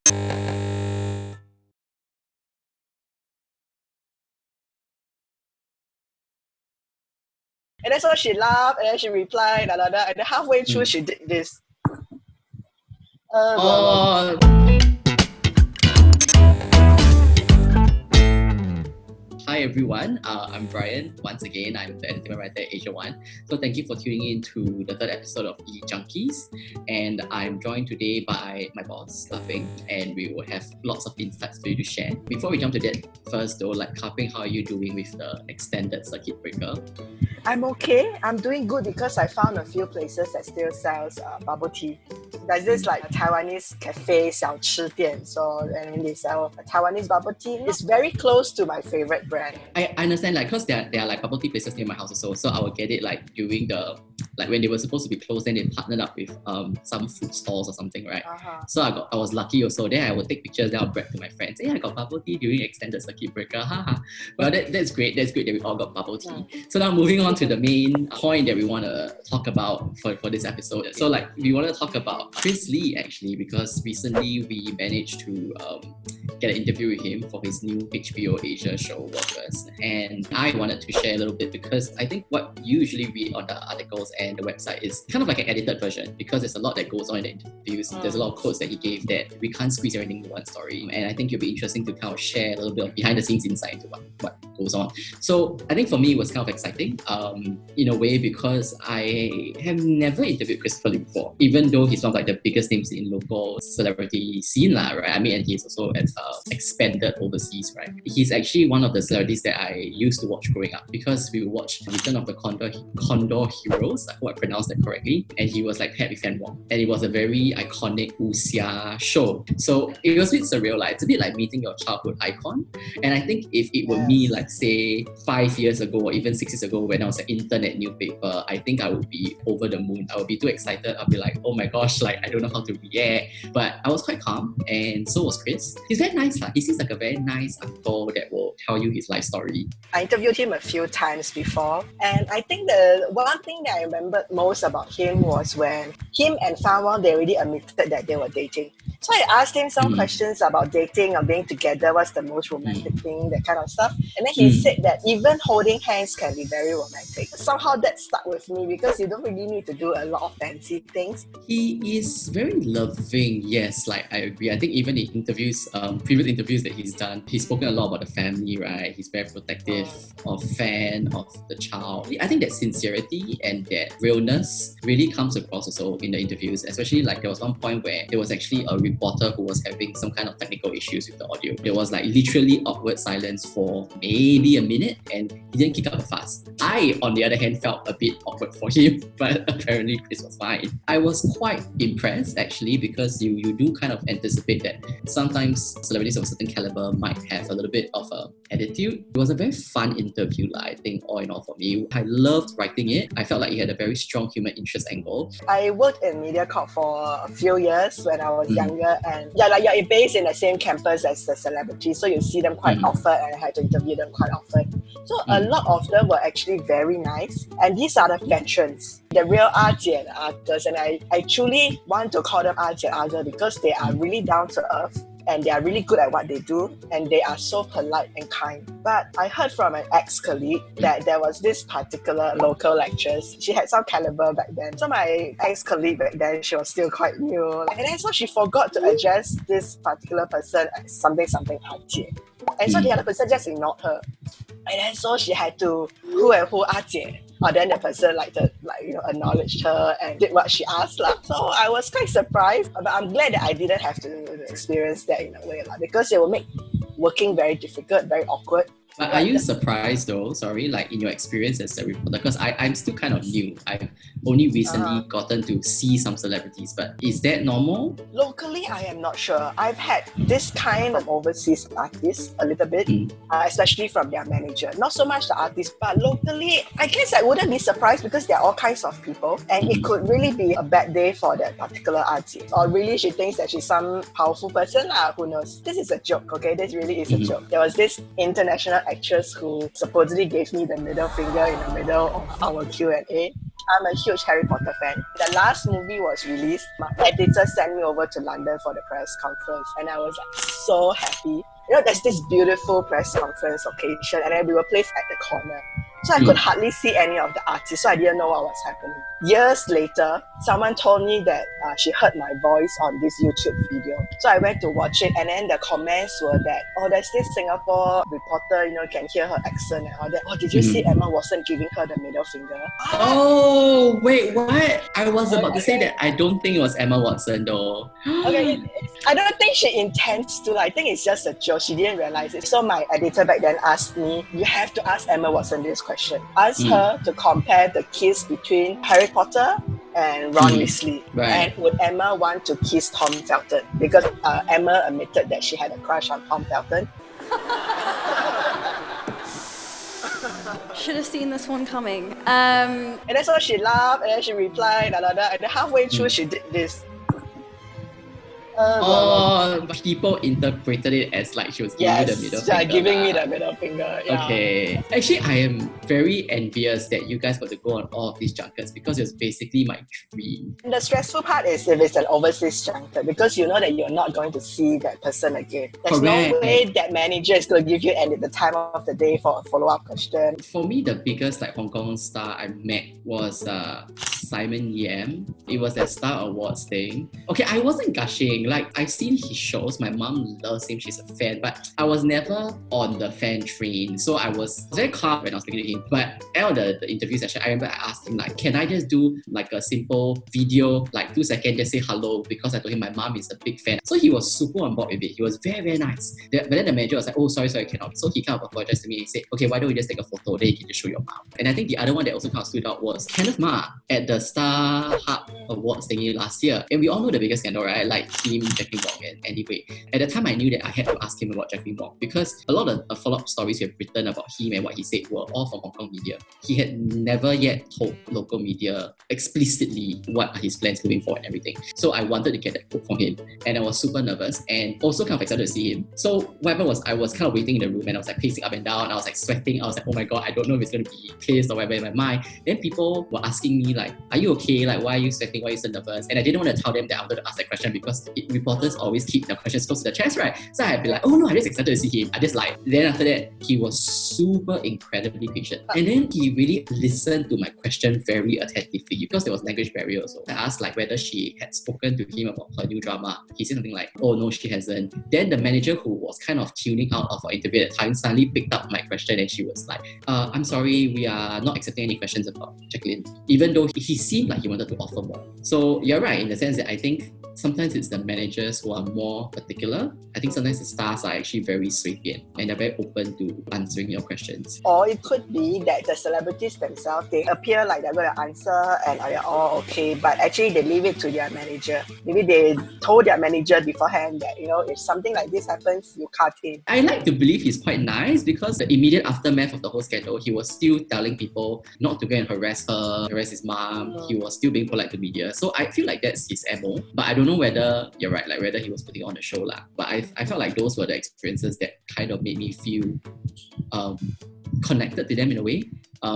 And then so she laughed, and then she replied, and then halfway through she did this. Oh. Hi everyone, I'm Brian. Once again, I'm the entertainment writer at AsiaOne. So thank you for tuning in to the third episode of E-Junkies. And I'm joined today by my boss, Kaping, and we will have lots of insights for you to share. Before we jump to that, first though, Kaping, how are you doing with the extended circuit breaker? I'm okay. I'm doing good because I found a few places that still sells bubble tea. There's this Taiwanese cafe 小吃店, so and they sell Taiwanese bubble tea. It's very close to my favorite brand. I understand, because there are bubble tea places near my house also, so I will get it during the when they were supposed to be closed, then they partnered up with some food stalls or something, right? So I was lucky also. Then I would take pictures, then I'll brag to my friends, hey, I got bubble tea during extended circuit breaker, haha. Well, that's great. That's great that we all got bubble tea. So now moving on to the main point that we want to talk about for this episode. So we want to talk about Chris Lee actually, because recently we managed to get an interview with him for his new HBO Asia show Workers, and I wanted to share a little bit because I think what you usually read on the articles and the website is kind of like an edited version, because there's a lot that goes on in the interviews. There's a lot of quotes that he gave that we can't squeeze everything into one story, and I think it'll be interesting to kind of share a little bit of behind the scenes insight into what goes on. So I think for me it was kind of exciting in a way, because I have never interviewed Christopher Lee before, even though he's one of the biggest names in local celebrity scene, right? I mean, and he's also expanded overseas, right? He's actually one of the celebrities that I used to watch growing up, because we would watch Return of the Condor Heroes, I hope I pronounced that correctly, and he was paired with Fan Wong, and it was a very iconic wuxia show. So it was a bit surreal, it's a bit like meeting your childhood icon. And I think if it were me, say 5 years ago or even 6 years ago when I was an intern at newspaper, I think I would be over the moon. I would be too excited. I'll be like, oh my gosh, I don't know how to react. But I was quite calm, and so was Chris. He's very nice. He seems like a very nice uncle that will tell you his life story. I interviewed him a few times before, and I think the one thing that I remembered most about him was when him and Fan Wong, they already admitted that they were dating. So I asked him some questions about dating or being together, what's the most romantic thing, that kind of stuff. And then he said that even holding hands can be very romantic. Somehow that stuck with me, because you don't really need to do a lot of fancy things. He is very loving, yes, I agree. I think even in interviews, previous interviews that he's done, he's spoken a lot about the family, right? He's very protective of Fan, of the child. I think that sincerity and that realness really comes across also in the interviews, especially there was one point where there was actually a reporter who was having some kind of technical issues with the audio. There was literally awkward silence for maybe a minute, and he didn't kick up a fuss. I, on the other hand, felt a bit awkward for him, but apparently Chris was fine. I was quite impressed actually, because you do kind of anticipate that sometimes celebrities of a certain caliber might have a little bit of a attitude. It was a very fun interview, I think, all in all for me. I loved writing it. I felt like it had a very strong human interest angle. I worked in MediaCorp for a few years when I was younger, and you're based in the same campus as the celebrities, so you see them quite often, and I had to interview them quite often. So a lot of them were actually very nice, and these are the veterans, the real Ajian actors, and I truly want to call them Ajian actors because they are really down to earth, and they are really good at what they do, and they are so polite and kind. But I heard from an ex-colleague that there was this particular local lecturess. She had some caliber back then. So my ex-colleague back then, she was still quite new. And then so she forgot to address this particular person as something Ajie. And so the other person just ignored her. And then so she had to who Ajie. Or then the person acknowledged her and did what she asked. So I was quite surprised, but I'm glad that I didn't have to experience that in a way, because it will make working very difficult, very awkward. But are you surprised though, in your experience as a reporter? Because I'm still kind of new. I've only recently gotten to see some celebrities, but is that normal? Locally, I am not sure. I've had this kind of overseas artists a little bit, especially from their manager. Not so much the artist, but locally, I guess I wouldn't be surprised because there are all kinds of people, and it could really be a bad day for that particular artist. Or really she thinks that she's some powerful person, who knows. This is a joke, okay? This really is a joke. There was this international actress who supposedly gave me the middle finger in the middle of our Q&A. I'm a huge Harry Potter fan. The last movie was released. My editor sent me over to London for the press conference, and I was like so happy. You know, there's this beautiful press conference occasion, and then we were placed at the corner. So I could hardly see any of the artists, so I didn't know what was happening. Years later, someone told me that she heard my voice on this YouTube video. So I went to watch it, and then the comments were that, oh, there's this Singapore reporter, you know, can hear her accent and all that. Oh, did you see Emma Watson giving her the middle finger? Oh, wait, what? I was about to say that I don't think it was Emma Watson though. Okay, I don't think she intends to. I think it's just a joke. She didn't realize it. So my editor back then asked me, you have to ask Emma Watson this question. Ask her to compare the kiss between Harry Potter and Ron Weasley. Right. And would Emma want to kiss Tom Felton? Because Emma admitted that she had a crush on Tom Felton. Should have seen this one coming. And then so she laughed, and then she replied, and then halfway through she did this. People interpreted it as like she was giving you the middle finger. Yeah, giving me the middle finger. Yeah. Okay. Actually, I am very envious that you guys got to go on all of these junkets because it was basically my dream. The stressful part is if it's an overseas junket because you know that you're not going to see that person again. There's no way that manager is going to give you the time of the day for a follow-up question. For me, the biggest Hong Kong star I met was Simon Yam. It was that Star Awards thing. Okay, I wasn't gushing. Like, I've seen his shows. My mom loves him. She's a fan. But I was never on the fan train. So I was very calm when I was speaking to him. But out of the interview session, I remember I asked him, like, can I just do like a simple video, like 2 seconds, just say hello? Because I told him my mom is a big fan. So he was super on board with it. He was very, very nice. But then the manager was like, oh, sorry, cannot. So he kind of apologized to me and said, okay, why don't we just take a photo? Then you can just show your mom. And I think the other one that also kind of stood out was Kenneth Ma at the Star Hub Awards thingy last year. And we all know the biggest scandal, right? Like him, Jacqueline Wong. And anyway, at the time I knew that I had to ask him about Jacqueline Wong because a lot of the follow-up stories we have written about him and what he said were all from Hong Kong media. He had never yet told local media explicitly what are his plans moving forward and everything. So I wanted to get that quote from him and I was super nervous and also kind of excited to see him. So what happened was I was kind of waiting in the room and I was like pacing up and down. I was like sweating. I was like, oh my god, I don't know if it's going to be pissed or whatever in my mind. Then people were asking me like, are you okay? Like, why are you sweating? Why are you so nervous? And I didn't want to tell them that I'm going to ask that question because reporters always keep their questions close to the chest, right? So I'd be like, oh no, I'm just excited to see him. I just like, then after that, he was super incredibly patient. And then he really listened to my question very attentively because there was language barrier also. I asked like whether she had spoken to him about her new drama. He said something like, oh no, she hasn't. Then the manager who was kind of tuning out of our interview at the time suddenly picked up my question and she was like, I'm sorry, we are not accepting any questions about Jacqueline. Even though he seemed like he wanted to offer more. So you're right in the sense that I think sometimes it's the managers who are more particular. I think sometimes the stars are actually very 随便 and they're very open to answering your questions. Or it could be that the celebrities themselves, they appear like they're going to answer and are all okay, but actually they leave it to their manager. Maybe they told their manager beforehand that, you know, if something like this happens, you cut in. I like to believe he's quite nice because the immediate aftermath of the whole scandal, he was still telling people not to go and harass her, harass his mom. He was still being polite to media. So I feel like that's his MO. But I don't know whether you're right, like whether he was putting on a show lah. But I felt like those were the experiences that kind of made me feel connected to them in a way.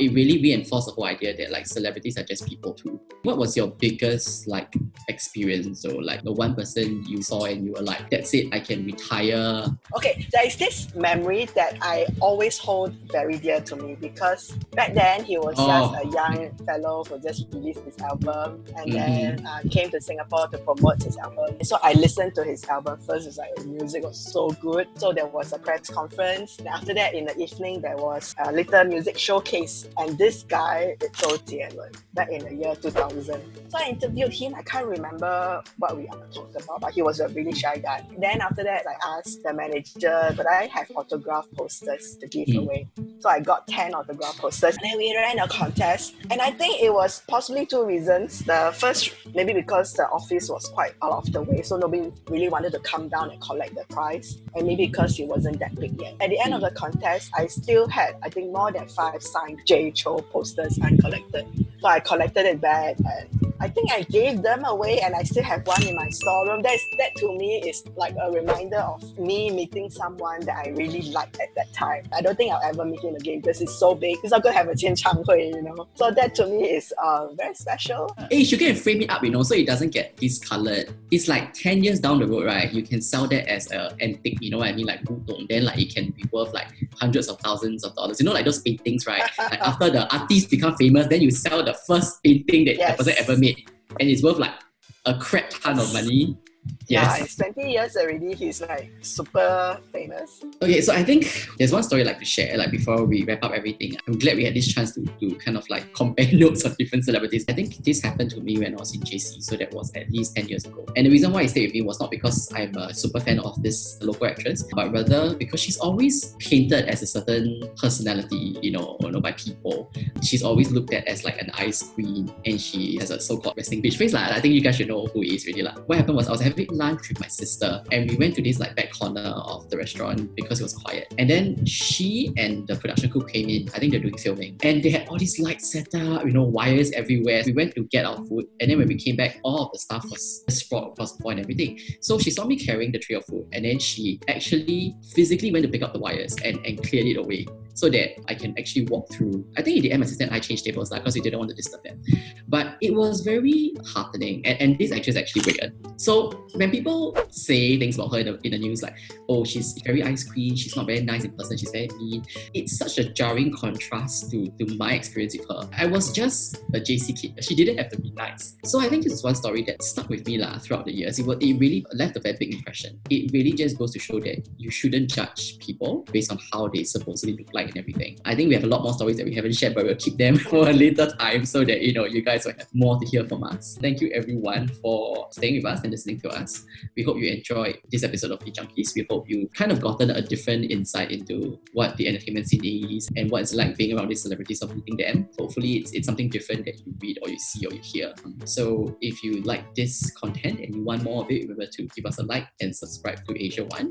It really reinforced the whole idea that like celebrities are just people too. What was your biggest like experience or like the one person you saw and you were like, that's it, I can retire? Okay, there is this memory that I always hold very dear to me because back then he was just a young fellow who just released his album and then came to Singapore to promote his album. So I listened to his album first. It's like the music was so good. So there was a press conference. And after that, in the evening, there was a little music showcase. And this guy is Zhou Jianwen back in the year 2000. So I interviewed him. I can't remember what we talked about, but he was a really shy guy. Then after that, I asked the manager, but I have autograph posters to give away. So I got 10 autograph posters. And then we ran a contest. And I think it was possibly two reasons. The first, maybe because the office was quite out of the way, so nobody really wanted to come down and collect the prize. And maybe because it wasn't that big yet. At the end of the contest, I still had, I think, more than 5 signed J. Cho posters uncollected. So I collected it back and I think I gave them away and I still have one in my storeroom. That to me is like a reminder of me meeting someone that I really liked at that time. I don't think I'll ever meet him again because it's so big. It's not going to have a 签唱会, So that to me is very special. Hey, you should get and frame it up, so it doesn't get discolored. It's like 10 years down the road, right? You can sell that as an antique, you know what I mean? Like gudong. Then like it can be worth like hundreds of thousands of dollars. Like those paintings, right? Like after the artist become famous, then you sell the first painting that the person ever made. And it's worth like a crap ton of money. Yes. Yeah, it's 20 years already. He's like super famous. Okay, so I think there's one story I'd like to share, like before we wrap up everything. I'm glad we had this chance to kind of like compare notes of different celebrities. I think this happened to me when I was in JC, so that was at least 10 years ago. And the reason why it stayed with me was not because I'm a super fan of this local actress, but rather because she's always painted as a certain personality, by people. She's always looked at as like an ice queen, and she has a so-called resting bitch face. I think you guys should know who it is really. What happened was I was having lunch with my sister and we went to this like back corner of the restaurant because it was quiet, and then she and the production crew came in. I think they're doing filming and they had all these lights set up, wires everywhere. We went to get our food, and then when we came back, all of the stuff was sprawled across the floor and everything. So she saw me carrying the tray of food, and then she actually physically went to pick up the wires and cleared it away so that I can actually walk through. I think in the end, my sister and I changed tables because we didn't want to disturb them. But it was very heartening, and this actress actually waited. So when people say things about her in the news, like, oh, she's very ice queen, she's not very nice in person, she's very mean, it's such a jarring contrast to my experience with her. I was just a JC kid. She didn't have to be nice. So I think this is one story that stuck with me throughout the years. It really left a very big impression. It really just goes to show that you shouldn't judge people based on how they supposedly look like and everything. I think we have a lot more stories that we haven't shared, but we'll keep them for a later time so that you guys will have more to hear from us. Thank you everyone for staying with us and listening to us. We hope you enjoyed this episode of E-Junkies. We hope you've kind of gotten a different insight into what the entertainment scene is and what it's like being around these celebrities or meeting them. Hopefully it's something different that you read or you see or you hear. So if you like this content and you want more of it, remember to give us a like and subscribe to AsiaOne.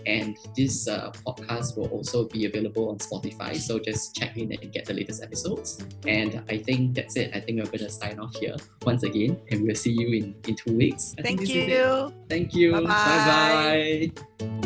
And this podcast will also be available on Spotify, so just check in and get the latest episodes. And I think that's it. I think we're going to sign off here once again, and we'll see you in 2 weeks. Thank you. Thank you. Bye-bye. Bye-bye.